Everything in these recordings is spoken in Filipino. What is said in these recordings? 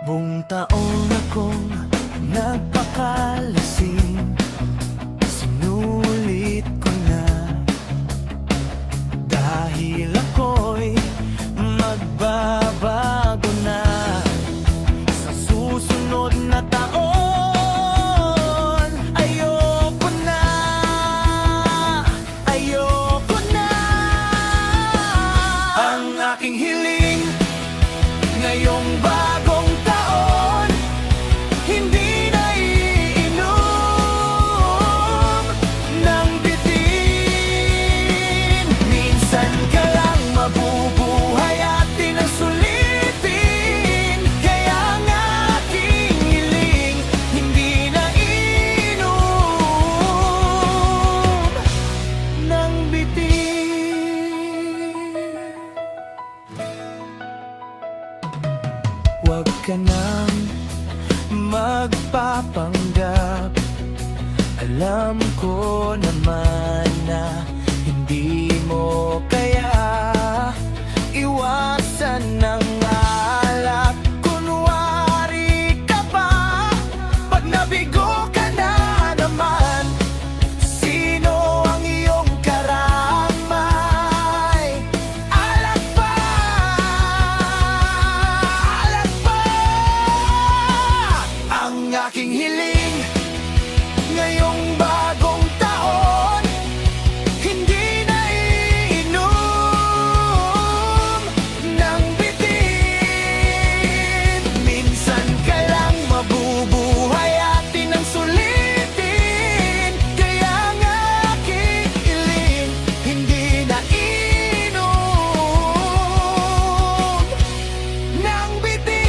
Buong taon akong nagpakalasing, sinulit ko na, dahil ako'y magbabago na. Sa susunod na taon, ayoko na, ayoko na. Ang aking hiling ngayong bagong taon, hindi na iinom ng bitin. Minsan ka lang mabubuhay at di na sulitin. Kaya ang aking hiling, hindi na iinom ng bitin. Huwag ka nang magpapanggap, alam ko naman na hindi mo kaya iwasan ng alak. Kunwari ka pa, pag nabigo ka na naman, sino ang iyong karamay? Alak pa, alak pa. Ang aking hiling ngayong bagong taon, hindi na iinom ng bitin. Minsan ka lang mabubuhay at di nang sulitin. Kaya ang aking hiling, hindi na iinom ng bitin.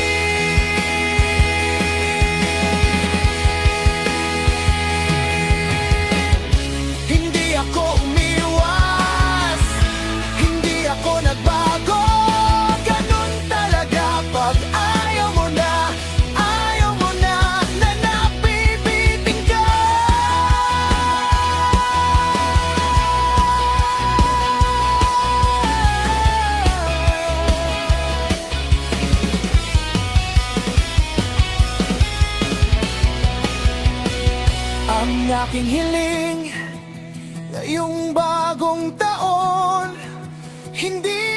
Hindi ako umiwas, hindi ako nagbago. Ganun talaga pag ayaw mo na napipiting ka. Ang aking hiling ngayong bagong taon, hindi